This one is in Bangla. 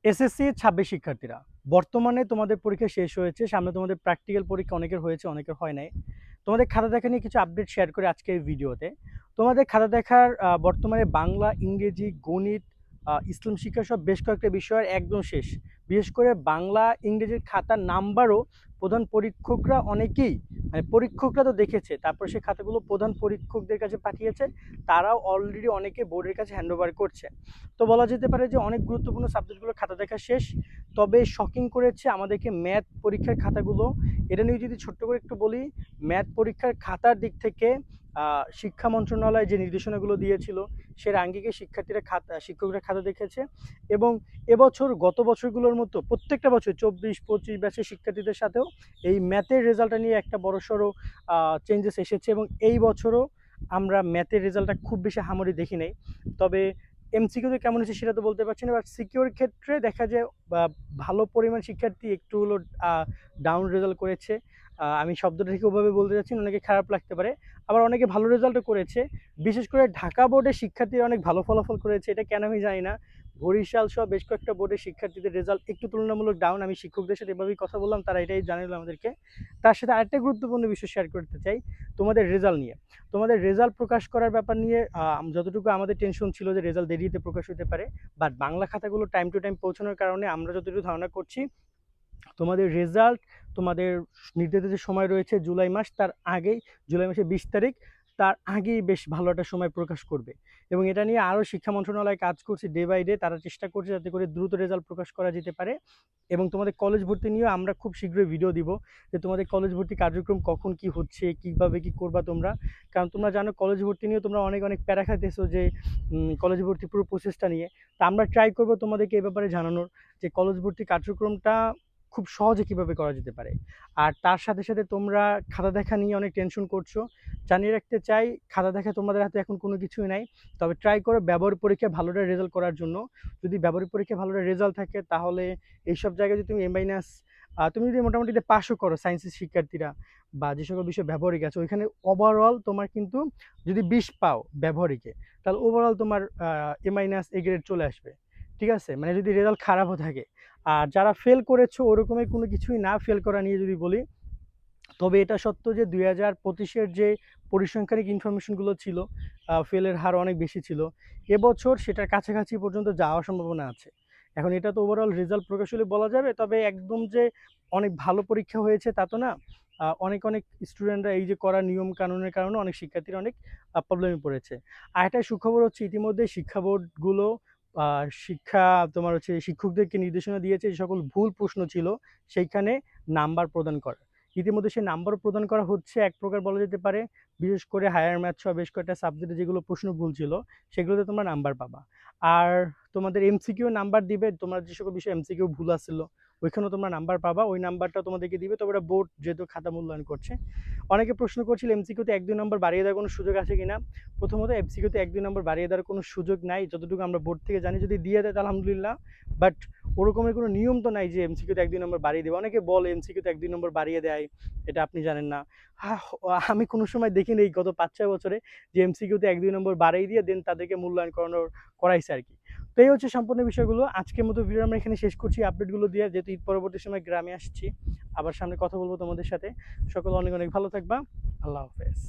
এসএসসি ২৬ শিক্ষার্থীরা, বর্তমানে তোমাদের পরীক্ষা শেষ হয়েছে। সামনে তোমাদের প্র্যাকটিক্যাল পরীক্ষা অনেকের হয়েছে, অনেকের হয় নাই। তোমাদের খাতা দেখা নিয়ে কিছু আপডেট শেয়ার করি আজকে এই ভিডিওতে। তোমাদের খাতা দেখার বর্তমানে বাংলা, ইংরেজি, গণিত, ইসলাম শিক্ষা সহ বেশ কয়েকটা বিষয়ের একদম শেষ। বিশেষ করে বাংলা, ইংরেজির খাতার নাম্বারও প্রধান পরীক্ষকরা অনেকেই মানে পরীক্ষকরা তো দেখেছে, তারপর সেই খাতাগুলো প্রধান পরীক্ষকদের কাছে পাঠিয়েছে। তারাও অলরেডি অনেকে বোর্ডের কাছে হ্যান্ডওভার করছে। তো বলা যেতে পারে যে অনেক গুরুত্বপূর্ণ সাবজেক্টগুলো খাতা দেখা শেষ। তবে শকিং করেছে আমাদেরকে ম্যাথ পরীক্ষার খাতাগুলো। এটা নিয়ে যদি ছোট্ট করে একটু বলি, ম্যাথ পরীক্ষার খাতার দিক থেকে শিক্ষা মন্ত্রণালয় যে নির্দেশনাগুলো দিয়েছিল সের আঙ্গিকে শিক্ষকরা খাতা দেখেছে। এবং এবছর গত বছরগুলোর মতো প্রত্যেকটা বছর 24-25 ব্যাচের শিক্ষার্থীদের সাথেও এই ম্যাথের রেজাল্টটা নিয়ে একটা বড়সড় চেঞ্জেস এসেছে। এবং এই বছরও আমরা ম্যাথের রেজাল্টটা খুব বেশি আহামরি দেখি নাই। তবে এমসিকিউতে কেমন হয়েছে সেটা তো বলতে পারছি না, বাট সিকিউর ক্ষেত্রে দেখা যায় ভালো পরিমাণ শিক্ষার্থী একটু হলো ডাউন রেজাল্ট করেছে। আমি শব্দটা ঠিক ওভাবে বলতে যাচ্ছি না, অনেকে খারাপ লাগতে পারে, আবার অনেকে ভালো রেজাল্টও করেছে। বিশেষ করে ঢাকা বোর্ডের শিক্ষার্থীরা অনেক ভালো ফলাফল করেছে, এটা কেন আমি জানি না। বরিশাল সহ বেশ কয়েকটা বোর্ডের শিক্ষার্থীদের রেজাল্ট একটু তুলনামূলক ডাউন। আমি শিক্ষকদের সাথে এভাবেই কথা বললাম, তারা এটাই জানালো আমাদেরকে। তার সাথে আরেকটা গুরুত্বপূর্ণ বিষয় শেয়ার করতে চাই তোমাদের রেজাল্ট নিয়ে। তোমাদের রেজাল্ট প্রকাশ করার ব্যাপার নিয়ে যতটুকু আমাদের টেনশন ছিল যে রেজাল্ট দেরিতে প্রকাশ হতে পারে, বাট বাংলা খাতাগুলো টাইম টু টাইম পৌঁছানোর কারণে আমরা যতটুকু ধারণা করছি তোমাদের রেজাল্ট, তোমাদের নির্ধারিত যে সময় রয়েছে জুলাই মাস, তার আগেই, জুলাই মাসের 20 তারিখ, তার আগেই বেশ ভালো একটা সময় প্রকাশ করবে। এবং এটা নিয়ে আরও শিক্ষা মন্ত্রণালয় কাজ করছে ডে বাই ডে, তারা চেষ্টা করছে যাতে করে দ্রুত রেজাল্ট প্রকাশ করা যেতে পারে। এবং তোমাদের কলেজ ভর্তি নিয়েও আমরা খুব শীঘ্রই ভিডিও দিব যে তোমাদের কলেজ ভর্তি কার্যক্রম কখন কি হচ্ছে, কীভাবে কি করবা তোমরা। কারণ তোমরা জানো কলেজ ভর্তি নিয়ে তোমরা অনেক অনেক প্যারা খাইতেছো যে কলেজ ভর্তি পুরো প্রসেসটা নিয়ে। তা আমরা ট্রাই করবো তোমাদেরকে এ ব্যাপারে জানানোর যে কলেজ ভর্তি কার্যক্রমটা খুব সহজে কিভাবে করা যেতে পারে। আর তার সাথে সাথে তোমরা খাতা দেখা নিয়ে অনেক টেনশন করছো। জানিয়ে রাখতে চাই, খাতা দেখা তোমাদের হাতে এখন কোনো কিছুই নাই। তবে ট্রাই করো ব্যবহারিক পরীক্ষায় ভালোটা রেজাল্ট করার জন্য। যদি ব্যবহারিক পরীক্ষায় ভালোটা রেজাল্ট থাকে তাহলে এইসব জায়গায় যদি তুমি M-, তুমি যদি মোটামুটি পাসও করো, সায়েন্সের শিক্ষার্থীরা বা যে সকল বিষয় ব্যবহারিক আছে ওইখানে ওভারঅল তোমার কিন্তু যদি 20 পাও ব্যবহারিকে, তাহলে ওভারঅল তোমার A-, গ্রেড চলে আসবে। ঠিক আছে, মানে যদি রেজাল্ট খারাপও থাকে। আর যারা ফেল করেছো ওরকমের কোনো কিছুই না, ফেল করা নিয়ে যদি বলি, তবে এটা সত্য যে 2025-এর যে পরিসংখ্যানিক ইনফরমেশনগুলো ছিল, ফেলের হার অনেক বেশি ছিল। এবছর সেটার কাছাকাছি পর্যন্ত যাওয়ার সম্ভাবনা আছে। এখন এটা তো ওভারঅল রেজাল্ট প্রকাশ হলে বলা যাবে, তবে একদম যে অনেক ভালো পরীক্ষা হয়েছে তা তো না। অনেক অনেক স্টুডেন্টরা এই যে করা নিয়ম কানুনের কারণে অনেক শিক্ষার্থীরা অনেক প্রবলেমে পড়েছে। আর একটা সুখবর হচ্ছে ইতিমধ্যে শিক্ষা বোর্ডগুলো শিক্ষা তোমার হচ্ছে শিক্ষকদেরকে নির্দেশনা দিয়েছে যে সকল ভুল প্রশ্ন ছিল সেইখানে নাম্বার প্রদান করা। ইতিমধ্যে সেই নাম্বারও প্রদান করা হচ্ছে এক প্রকার বলা যেতে পারে। বিশেষ করে হায়ার ম্যাথ সহ বেশ কয়েকটা সাবজেক্টে যেগুলো প্রশ্ন ভুল ছিল সেগুলোতে তোমরা নাম্বার পাবা। আর তোমাদের এমসিকিউ নাম্বার দিবে, তোমরা যে সকল বিষয়ে এমসিকিউ ভুল আসছিল ওইখানেও তোমরা নাম্বার পাবা, ওই নাম্বারটা তোমাদেরকে দিবে। তবে ওটা বোর্ড যেহেতু খাতা মূল্যায়ন করছে। অনেকে প্রশ্ন করছিল এমসিকিউতে 1-2 নম্বর বাড়িয়ে দেওয়ার কোনো সুযোগ আছে কিনা। প্রথমত এমসিকিউতে 1-2 নম্বর বাড়িয়ে দেওয়ার কোনো সুযোগ নাই, যতটুকু আমরা বোর্ড থেকে জানি। যদি দিয়ে দেয় আলহামদুলিল্লাহ, বাট ওরকমের কোনো নিয়ম তো নাই যে এমসিকিউতে 1-2 নম্বর বাড়িয়ে দেবে। অনেকে বলে এমসিকিউতে 1-2 নম্বর বাড়িয়ে দেয়, এটা আপনি জানেন না। আমি কোনো সময় দেখিনি এই গত 5-6 বছরে যে এমসিকিউতে 1-2 নম্বর বাড়িয়ে দিয়ে দেন তাদেরকে মূল্যায়ন করাইছে আর কি। তো এই হচ্ছে সম্পূর্ণ বিষয়গুলো। আজকের মতো ভিডিও আমরা এখানে শেষ করছি আপডেটগুলো দিয়ে, যেহেতু ঈদ পরবর্তী সময় গ্রামে আসছি। আবার সামনে কথা বলবো তোমাদের সাথে। সকলে অনেক অনেক ভালো থাকবা। আল্লাহ হাফেজ।